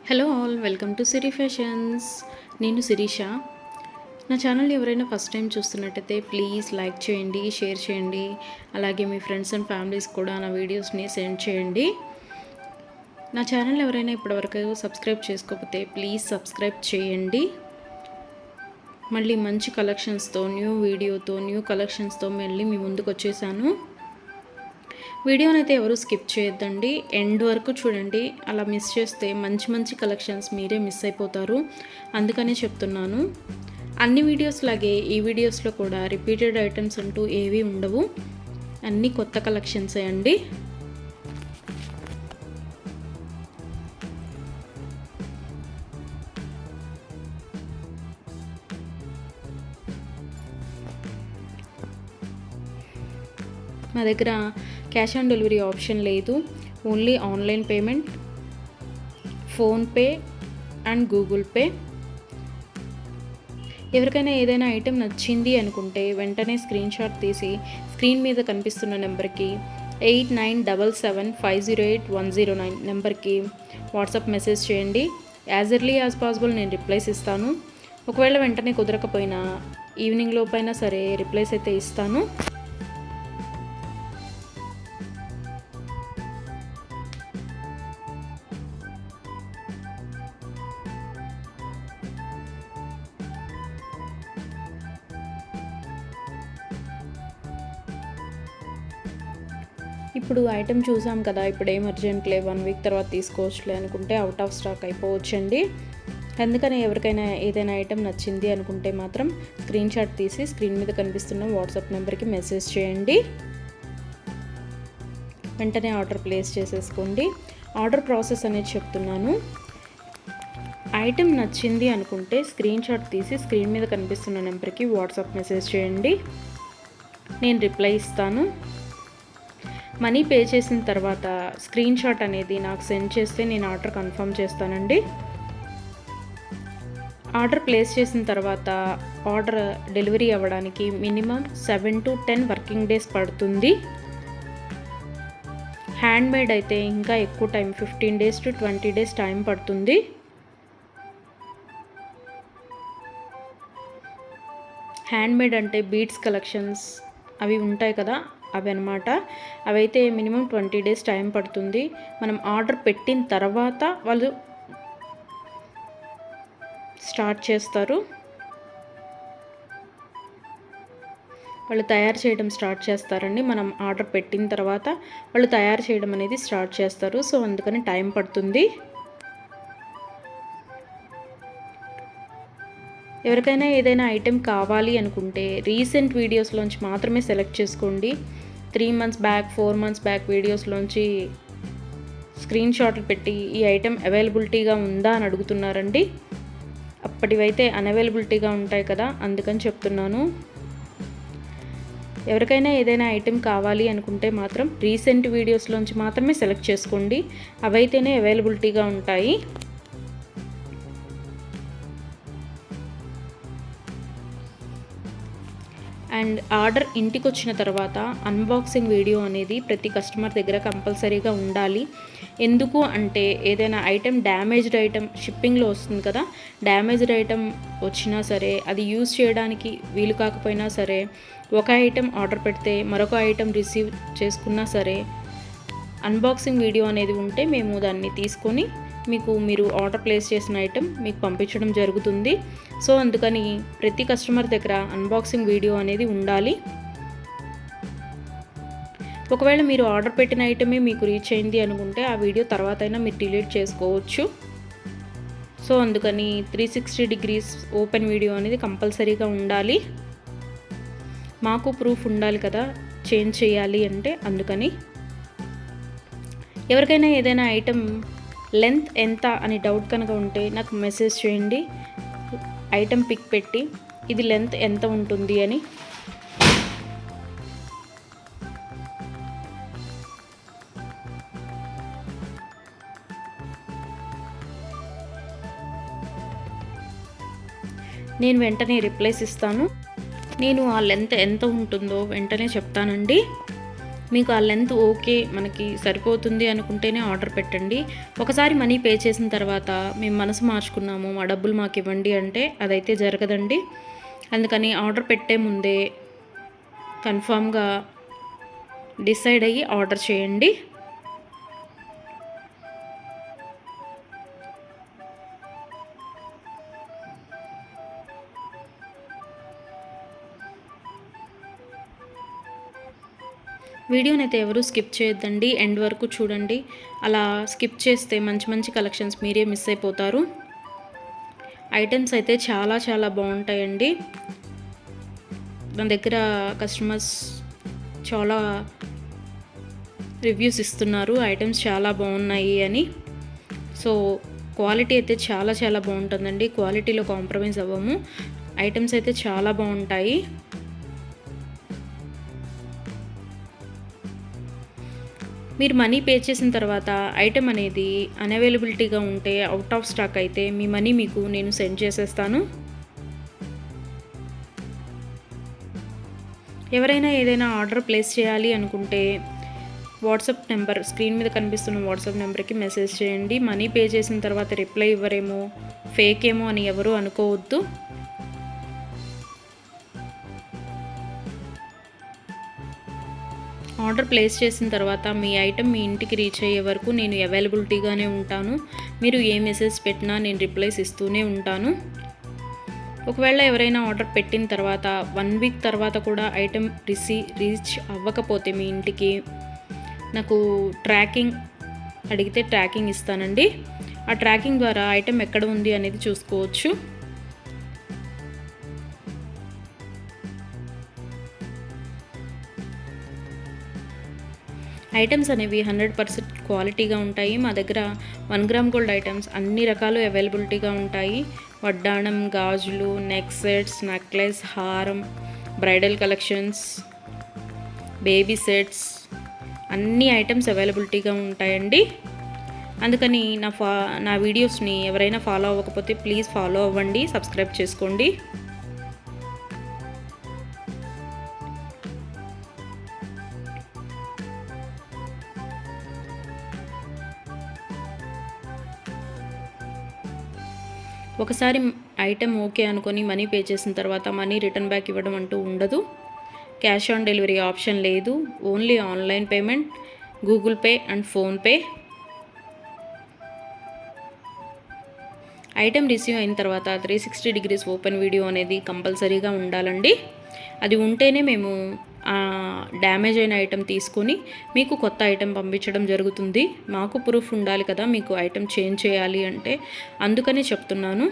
Hello all, welcome to Siri fashions. నేను శిరీష. నా channel ఎవరైనా ఫస్ట్ టైం చూస్తున్నట్టయితే ప్లీజ్ లైక్ చేయండి, షేర్ చేయండి. అలాగే మీ ఫ్రెండ్స్ అండ్ ఫ్యామిలీస్ కూడా నా వీడియోస్ని సెండ్ చేయండి. నా ఛానల్ ఎవరైనా ఇప్పటివరకు సబ్స్క్రైబ్ చేసుకోకపోతే ప్లీజ్ సబ్స్క్రైబ్ చేయండి. మళ్ళీ మంచి కలెక్షన్స్తో, న్యూ వీడియోతో, న్యూ కలెక్షన్స్తో మళ్ళీ మీ ముందుకు వచ్చేసాను. వీడియోని అయితే ఎవరు స్కిప్ చేయొద్దండి, ఎండ్ వరకు చూడండి. అలా మిస్ చేస్తే మంచి మంచి కలెక్షన్స్ మీరే మిస్ అయిపోతారు. అందుకనే చెప్తున్నాను. అన్ని వీడియోస్ లాగే ఈ వీడియోస్లో కూడా రిపీటెడ్ ఐటమ్స్ అంటూ ఏవీ ఉండవు. అన్నీ కొత్త కలెక్షన్సే అండి. మా దగ్గర క్యాష్ ఆన్ డెలివరీ ఆప్షన్ లేదు. Only online payment, PhonePe and Google pay. ఎవరికైనా ఏదైనా ఐటెం నచ్చింది అనుకుంటే వెంటనే స్క్రీన్ షాట్ తీసి స్క్రీన్ మీద కనిపిస్తున్న నెంబర్కి 8977508109 నెంబర్కి వాట్సాప్ మెసేజ్ చేయండి. యాజ్ ఎర్లీ యాజ్ పాసిబుల్ నేను రిప్లైస్ ఇస్తాను. ఒకవేళ వెంటనే కుదరకపోయినా ఈవినింగ్ లోపైనా సరే రిప్లైస్ అయితే ఇస్తాను. ఇప్పుడు ఐటెం చూసాం కదా, ఇప్పుడు ఏం అర్జెంట్లే, 1 వీక్ తర్వాత తీసుకోవచ్చులే అనుకుంటే అవుట్ ఆఫ్ స్టాక్ అయిపోవచ్చండి. అందుకని ఎవరికైనా ఏదైనా ఐటెం నచ్చింది అనుకుంటే మాత్రం స్క్రీన్ షాట్ తీసి స్క్రీన్ మీద కనిపిస్తున్న వాట్సాప్ నెంబర్కి మెసేజ్ చేయండి. వెంటనే ఆర్డర్ ప్లేస్ చేసేసుకోండి. ఆర్డర్ ప్రాసెస్ అనేది చెప్తున్నాను. ఐటెం నచ్చింది అనుకుంటే స్క్రీన్ షాట్ తీసి స్క్రీన్ మీద కనిపిస్తున్న నెంబర్కి వాట్సాప్ మెసేజ్ చేయండి. నేను రిప్లై ఇస్తాను. మనీ పే చేసిన తర్వాత స్క్రీన్ షాట్ అనేది నాకు సెండ్ చేస్తే నేను ఆర్డర్ కన్ఫర్మ్ చేస్తానండి. ఆర్డర్ ప్లేస్ చేసిన తర్వాత ఆర్డర్ డెలివరీ అవ్వడానికి మినిమం 7 to 10 వర్కింగ్ డేస్ పడుతుంది. హ్యాండ్మేడ్ అయితే ఇంకా ఎక్కువ time, 15 days to 20 days time పడుతుంది. హ్యాండ్మేడ్ అంటే బీడ్స్ కలెక్షన్స్ అవి ఉంటాయి కదా, అవి అనమాట. అవైతే మినిమం 20 days టైం పడుతుంది. మనం ఆర్డర్ పెట్టిన తర్వాత వాళ్ళు స్టార్ట్ చేస్తారు. వాళ్ళు తయారు చేయడం స్టార్ట్ చేస్తారండి. మనం ఆర్డర్ పెట్టిన తర్వాత వాళ్ళు తయారు చేయడం అనేది స్టార్ట్ చేస్తారు. సో అందుకని టైం పడుతుంది. ఎవరికైనా ఏదైనా ఐటెం కావాలి అనుకుంటే రీసెంట్ వీడియోస్లోంచి మాత్రమే సెలెక్ట్ చేసుకోండి. 3 months బ్యాక్, 4 months బ్యాక్ వీడియోస్లోంచి స్క్రీన్ షాట్లు పెట్టి ఈ ఐటెం అవైలబిలిటీగా ఉందా అని అడుగుతున్నారండి. అప్పటివైతే అన్అవైలబిలిటీగా ఉంటాయి కదా, అందుకని చెప్తున్నాను. ఎవరికైనా ఏదైనా ఐటెం కావాలి అనుకుంటే మాత్రం రీసెంట్ వీడియోస్లోంచి మాత్రమే సెలెక్ట్ చేసుకోండి. అవైతేనే అవైలబిలిటీగా ఉంటాయి. అండ్ ఆర్డర్ ఇంటికి వచ్చిన తర్వాత అన్బాక్సింగ్ వీడియో అనేది ప్రతి కస్టమర్ దగ్గర కంపల్సరీగా ఉండాలి. ఎందుకు అంటే ఏదైనా ఐటెం డ్యామేజ్డ్ ఐటెం షిప్పింగ్లో వస్తుంది కదా, డ్యామేజ్డ్ ఐటెం వచ్చినా సరే అది యూజ్ చేయడానికి వీలు కాకపోయినా సరే, ఒక ఐటెం ఆర్డర్ పెడితే మరొక ఐటెం రిసీవ్ చేసుకున్నా సరే అన్బాక్సింగ్ వీడియో అనేది ఉంటే మేము దాన్ని తీసుకొని మీరు ఆర్డర్ ప్లేస్ చేసిన ఐటెం మీకు పంపించడం జరుగుతుంది. సో అందుకని ప్రతి కస్టమర్ దగ్గర అన్బాక్సింగ్ వీడియో అనేది ఉండాలి. ఒకవేళ మీరు ఆర్డర్ పెట్టిన ఐటమే మీకు రీచ్ అయింది అనుకుంటే ఆ వీడియో తర్వాత అయినా మీరు డిలీట్ చేసుకోవచ్చు. సో అందుకని 360 degrees ఓపెన్ వీడియో అనేది కంపల్సరీగా ఉండాలి. మాకు ప్రూఫ్ ఉండాలి కదా చేంజ్ చేయాలి అంటే. అందుకని ఎవరికైనా ఏదైనా ఐటెం లెంత్ ఎంత అని డౌట్ కనుక ఉంటే నాకు మెసేజ్ చేయండి. ఐటెం పిక్ పెట్టి ఇది లెంత్ ఎంత ఉంటుంది అని. నేను వెంటనే రిప్లైస్ ఇస్తాను. నేను ఆ లెంత్ ఎంత ఉంటుందో వెంటనే చెప్తానండి. మీకు ఆ లెంత్ ఓకే మనకి సరిపోతుంది అనుకుంటేనే ఆర్డర్ పెట్టండి. ఒకసారి మనీ పే చేసిన తర్వాత మేము మనసు మార్చుకున్నాము, మా డబ్బులు మాకు ఇవ్వండి అంటే అదైతే జరగదండి. అందుకని ఆర్డర్ పెట్టే ముందే కన్ఫామ్గా డిసైడ్ అయ్యి ఆర్డర్ చేయండి. వీడియోని అయితే ఎవరు స్కిప్ చేయొద్దండి, ఎండ్ వరకు చూడండి. అలా స్కిప్ చేస్తే మంచి మంచి కలెక్షన్స్ మీరే మిస్ అయిపోతారు. ఐటమ్స్ అయితే చాలా చాలా బాగుంటాయండి. మన దగ్గర కస్టమర్స్ చాలా రివ్యూస్ ఇస్తున్నారు ఐటమ్స్ చాలా బాగున్నాయి అని. సో క్వాలిటీ అయితే చాలా చాలా బాగుంటుందండి, క్వాలిటీలో కాంప్రమైజ్ అవ్వము. ఐటమ్స్ అయితే చాలా బాగుంటాయి. మీరు మనీ పే చేసిన తర్వాత ఐటెం అనేది అన్అవైలబిలిటీగా ఉంటే, అవుట్ ఆఫ్ స్టాక్ అయితే మీ మనీ మీకు నేను సెండ్ చేసేస్తాను. ఎవరైనా ఏదైనా ఆర్డర్ ప్లేస్ చేయాలి అనుకుంటే వాట్సాప్ నెంబర్, స్క్రీన్ మీద కనిపిస్తున్న వాట్సాప్ నెంబర్కి మెసేజ్ చేయండి. మనీ పే చేసిన తర్వాత రిప్లై ఇవ్వరేమో, ఫేక్ ఏమో అని ఎవరు అనుకోవద్దు. ఆర్డర్ ప్లేస్ చేసిన తర్వాత మీ ఐటెం మీ ఇంటికి రీచ్ అయ్యే వరకు నేను అవైలబిలిటీగానే ఉంటాను. మీరు ఏ మెసేజ్ పెట్టినా నేను రిప్లైస్ ఇస్తూనే ఉంటాను. ఒకవేళ ఎవరైనా ఆర్డర్ పెట్టిన తర్వాత 1 వీక్ తర్వాత కూడా ఐటెం రీచ్ అవ్వకపోతే మీ ఇంటికి నాకు ట్రాకింగ్ అడిగితే ట్రాకింగ్ ఇస్తానండి. ఆ ట్రాకింగ్ ద్వారా ఐటెం ఎక్కడ ఉంది అనేది చూసుకోవచ్చు. ఐటమ్స్ అనేవి 100% క్వాలిటీగా ఉంటాయి. మా దగ్గర 1 గ్రామ్ గోల్డ్ ఐటమ్స్ అన్ని రకాలు అవైలబిలిటీగా ఉంటాయి. వడ్డాణం, గాజులు, నెక్ సెట్స్, నెక్లెస్, హారం, బ్రైడల్ కలెక్షన్స్, బేబీ సెట్స్ అన్ని ఐటమ్స్ అవైలబిలిటీగా ఉంటాయండి. అందుకని నా వీడియోస్ని ఎవరైనా ఫాలో అవ్వకపోతే ప్లీజ్ ఫాలో అవ్వండి, సబ్స్క్రైబ్ చేసుకోండి. ఒకసారి ఐటెం ఓకే అనుకొని మనీ పే చేసిన తర్వాత మనీ రిటర్న్ బ్యాక్ ఇవ్వడం అంటూ ఉండదు. క్యాష్ ఆన్ డెలివరీ ఆప్షన్ లేదు. Only online payment, Google pay and PhonePe. Item receive అయిన తర్వాత 360 డిగ్రీస్ ఓపెన్ వీడియో అనేది కంపల్సరీగా ఉండాలండి. అది ఉంటేనే మేము డ్యామేజ్ అయిన ఐటెం తీసుకొని మీకు కొత్త ఐటెం పంపించడం జరుగుతుంది. మాకు ప్రూఫ్ ఉండాలి కదా మీకు ఐటెం చేంజ్ చేయాలి అంటే, అందుకని చెప్తున్నాను.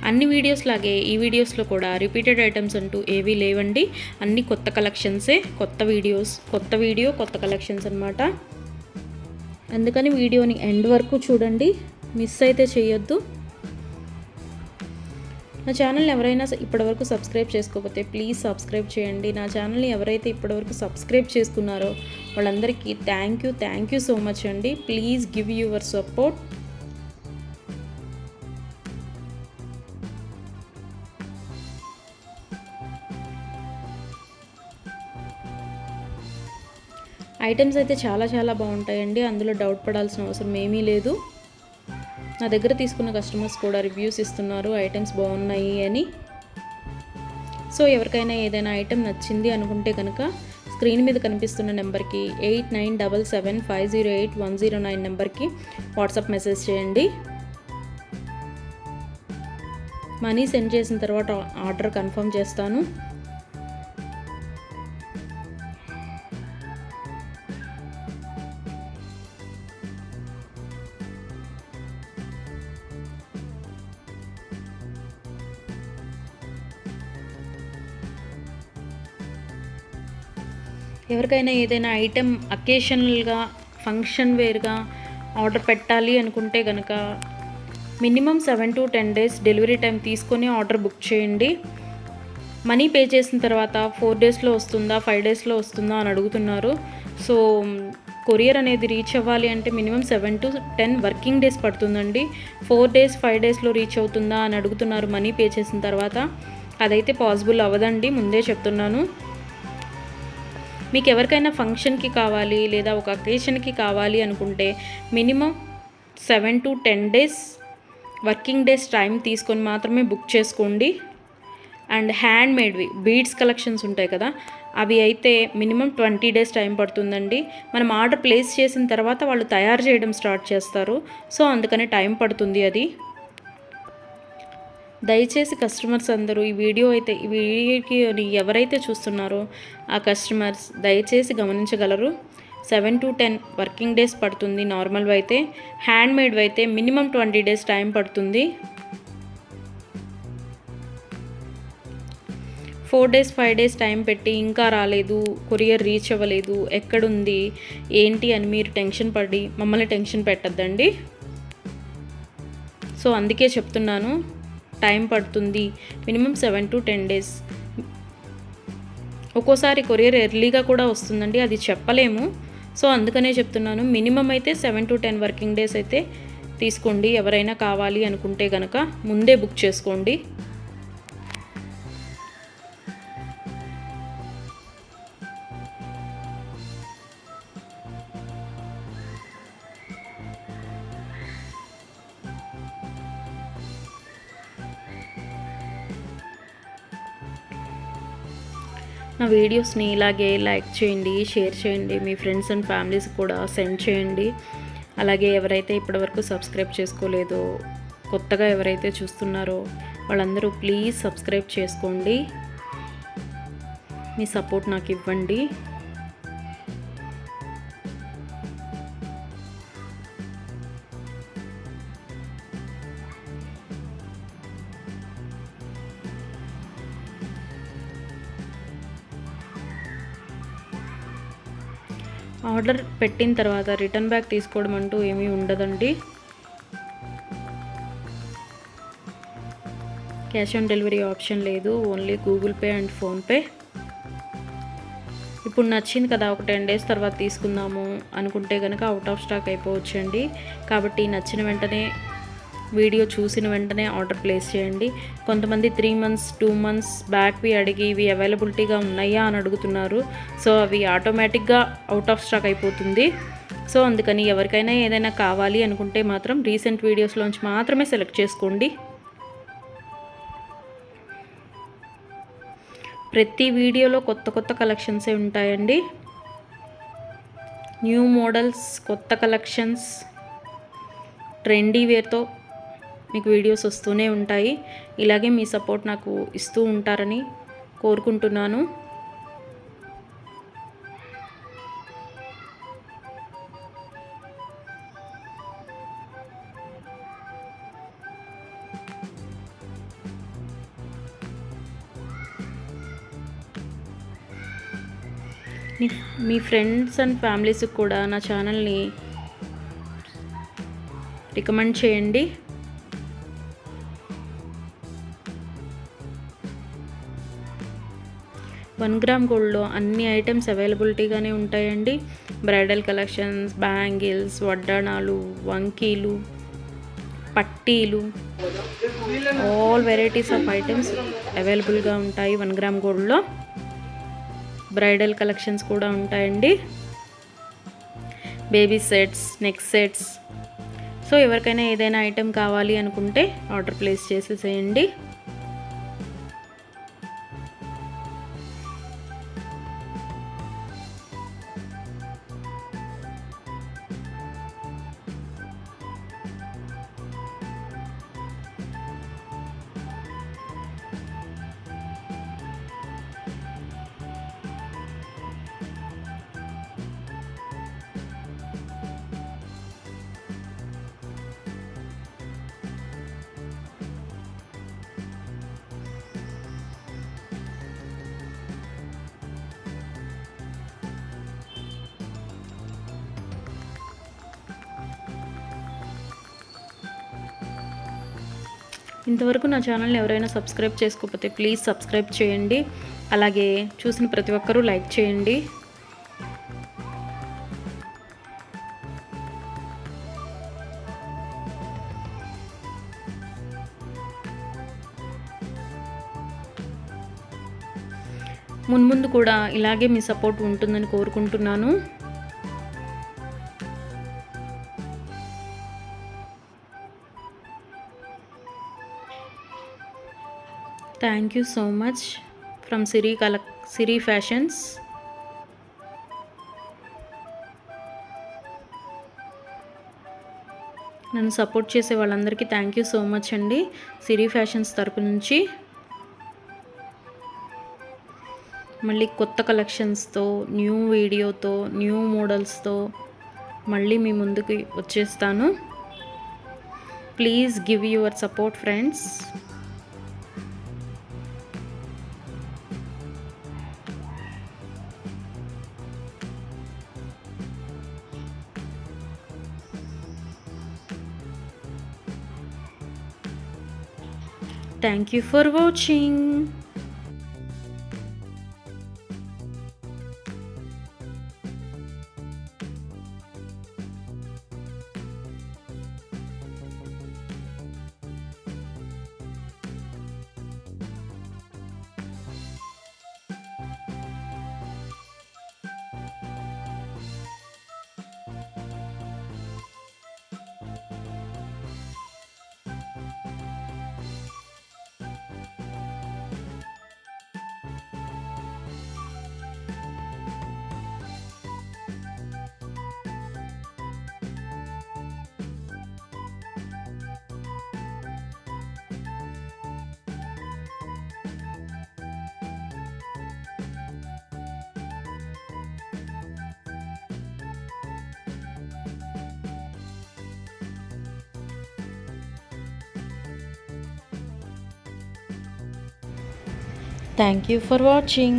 అన్ని వీడియోస్ లాగే ఈ వీడియోస్లో కూడా రిపీటెడ్ ఐటమ్స్ అంటూ ఏవీ లేవండి. అన్ని కొత్త కలెక్షన్సే, కొత్త వీడియో కొత్త కలెక్షన్స్ అన్నమాట. అందుకని వీడియోని ఎండ్ వరకు చూడండి, మిస్ అయితే చేయొద్దు. నా ఛానల్ని ఎవరైనా ఇప్పటివరకు సబ్స్క్రైబ్ చేసుకోకపోతే ప్లీజ్ సబ్స్క్రైబ్ చేయండి. నా ఛానల్ని ఎవరైతే ఇప్పటివరకు సబ్స్క్రైబ్ చేసుకున్నారో వాళ్ళందరికీ థ్యాంక్ యూ సో మచ్ అండి. Please give your support. Items అయితే చాలా చాలా బాగుంటాయండి, అందులో డౌట్ పడాల్సిన అవసరం ఏమీ లేదు. నా దగ్గర తీసుకున్న కస్టమర్స్ కూడా రివ్యూస్ ఇస్తున్నారు ఐటమ్స్ బాగున్నాయి అని. సో ఎవరికైనా ఏదైనా ఐటెం నచ్చింది అనుకుంటే కనుక స్క్రీన్ మీద కనిపిస్తున్న నెంబర్కి 8977508109 నెంబర్కి వాట్సాప్ మెసేజ్ చేయండి. మనీ సెండ్ చేసిన తర్వాత ఆర్డర్ కన్ఫర్మ్ చేస్తాను. ఎవరికైనా ఏదైనా ఐటెం అకేషనల్గా, ఫంక్షన్ వేర్గా ఆర్డర్ పెట్టాలి అనుకుంటే కనుక minimum 7 to 10 days delivery time తీసుకొని ఆర్డర్ బుక్ చేయండి. మనీ పే చేసిన తర్వాత 4 డేస్లో వస్తుందా, 5 డేస్లో వస్తుందా అని అడుగుతున్నారు. సో కొరియర్ అనేది రీచ్ అవ్వాలి అంటే మినిమం 7 to 10 వర్కింగ్ డేస్ పడుతుందండి. 4 డేస్ 5 డేస్లో రీచ్ అవుతుందా అని అడుగుతున్నారు మనీ పే చేసిన తర్వాత. అదైతే పాసిబుల్ అవ్వదండి, ముందే చెప్తున్నాను. మీకు ఎవరికైనా ఫంక్షన్కి కావాలి లేదా ఒక అకేషన్కి కావాలి అనుకుంటే minimum 7 to 10 days working days time తీసుకొని మాత్రమే బుక్ చేసుకోండి. అండ్ హ్యాండ్ మేడ్వి బీడ్స్ కలెక్షన్స్ ఉంటాయి కదా, అవి అయితే మినిమం 20 డేస్ టైం పడుతుందండి. మనం ఆర్డర్ ప్లేస్ చేసిన తర్వాత వాళ్ళు తయారు చేయడం స్టార్ట్ చేస్తారు. సో అందుకని టైం పడుతుంది అది. దయచేసి కస్టమర్స్ అందరూ ఈ వీడియోకి ఎవరైతే చూస్తున్నారో ఆ కస్టమర్స్ దయచేసి గమనించగలరు. 7 to 10 వర్కింగ్ డేస్ పడుతుంది నార్మల్వి అయితే. హ్యాండ్ మేడ్వి అయితే మినిమం 20 డేస్ టైం పడుతుంది. 4 డేస్ 5 డేస్ టైం పెట్టి ఇంకా రాలేదు, కొరియర్ రీచ్ అవ్వలేదు, ఎక్కడుంది ఏంటి అని మీరు టెన్షన్ పడి మమ్మల్ని టెన్షన్ పెట్టద్దండి. సో అందుకే చెప్తున్నాను, టైం పడుతుంది మినిమం 7 to 10 డేస్. ఒక్కోసారి కొరియర్ ఎర్లీగా కూడా వస్తుందండి, అది చెప్పలేము. సో అందుకనే చెప్తున్నాను, మినిమం అయితే 7 to 10 వర్కింగ్ డేస్ అయితే తీసుకోండి. ఎవరైనా కావాలి అనుకుంటే కనుక ముందే బుక్ చేసుకోండి. నా వీడియోస్ని ఇలాగే లైక్ చేయండి, షేర్ చేయండి, మీ ఫ్రెండ్స్ అండ్ ఫ్యామిలీస్ కూడా సెండ్ చేయండి. అలాగే ఎవరైతే ఇప్పటివరకు సబ్స్క్రైబ్ చేసుకోలేదో, కొత్తగా ఎవరైతే చూస్తున్నారో వాళ్ళందరూ ప్లీజ్ సబ్స్క్రైబ్ చేసుకోండి. మీ సపోర్ట్ నాకు ఇవ్వండి. ఆర్డర్ పెట్టిన తర్వాత రిటర్న్ బ్యాక్ తీసుకోవడం అంటూ ఏమీ ఉండదండి. క్యాష్ ఆన్ డెలివరీ ఆప్షన్ లేదు, only Google pay and PhonePe. ఇప్పుడు నచ్చింది కదా, ఒక 10 డేస్ తర్వాత తీసుకుందాము అనుకుంటే కనుక అవుట్ ఆఫ్ స్టాక్ అయిపోవచ్చండి. కాబట్టి నచ్చిన వెంటనే, వీడియో చూసిన వెంటనే ఆర్డర్ ప్లేస్ చేయండి. కొంతమంది 3 months 2 months బ్యాక్వి అడిగి ఇవి అవైలబిలిటీగా ఉన్నాయా అని అడుగుతున్నారు. సో అవి ఆటోమేటిక్గా అవుట్ ఆఫ్ స్టాక్ అయిపోతుంది. సో అందుకని ఎవరికైనా ఏదైనా కావాలి అనుకుంటే మాత్రం రీసెంట్ వీడియోస్లోంచి మాత్రమే సెలెక్ట్ చేసుకోండి. ప్రతి వీడియోలో కొత్త కొత్త కలెక్షన్సే ఉంటాయండి. న్యూ మోడల్స్, కొత్త కలెక్షన్స్, ట్రెండీ వేర్తో మీకు వీడియోస్ వస్తూనే ఉంటాయి. ఇలాగే మీ సపోర్ట్ నాకు ఇస్తూ ఉంటారని కోరుకుంటున్నాను. మీ ఫ్రెండ్స్ అండ్ ఫ్యామిలీస్కి కూడా నా ఛానల్ని రికమెండ్ చేయండి. వన్ గ్రామ్ గోల్డ్లో అన్ని ఐటమ్స్ అవైలబిలిటీగానే ఉంటాయండి. బ్రైడల్ కలెక్షన్స్, బ్యాంగిల్స్, వడ్డాణాలు, వంకీలు, పట్టీలు, ఆల్ వెరైటీస్ ఆఫ్ ఐటమ్స్ అవైలబుల్గా ఉంటాయి 1 గ్రామ్ గోల్డ్లో. బ్రైడల్ కలెక్షన్స్ కూడా ఉంటాయండి. Baby sets, neck sets. So ఎవరికైనా ఏదైనా ఐటెం కావాలి అనుకుంటే ఆర్డర్ ప్లేస్ చేసేసేయండి. ఇంతవరకు నా ఛానల్ని ఎవరైనా సబ్స్క్రైబ్ చేసుకోకపోతే ప్లీజ్ సబ్స్క్రైబ్ చేయండి. అలాగే చూసిన ప్రతి ఒక్కరూ లైక్ చేయండి. మున్ముందు కూడా ఇలాగే మీ సపోర్ట్ ఉంటుందని కోరుకుంటున్నాను. Thank you so much from Siri fashions. నన్ను సపోర్ట్ చేసే వాళ్ళందరికీ థ్యాంక్ యూ సో మచ్ అండి. సిరి ఫ్యాషన్స్ తరపు నుంచి మళ్ళీ కొత్త కలెక్షన్స్తో, న్యూ వీడియోతో, న్యూ మోడల్స్తో మళ్ళీ మీ ముందుకు వచ్చేస్తాను. Please give your support friends. Thank you for watching. Thank you for watching.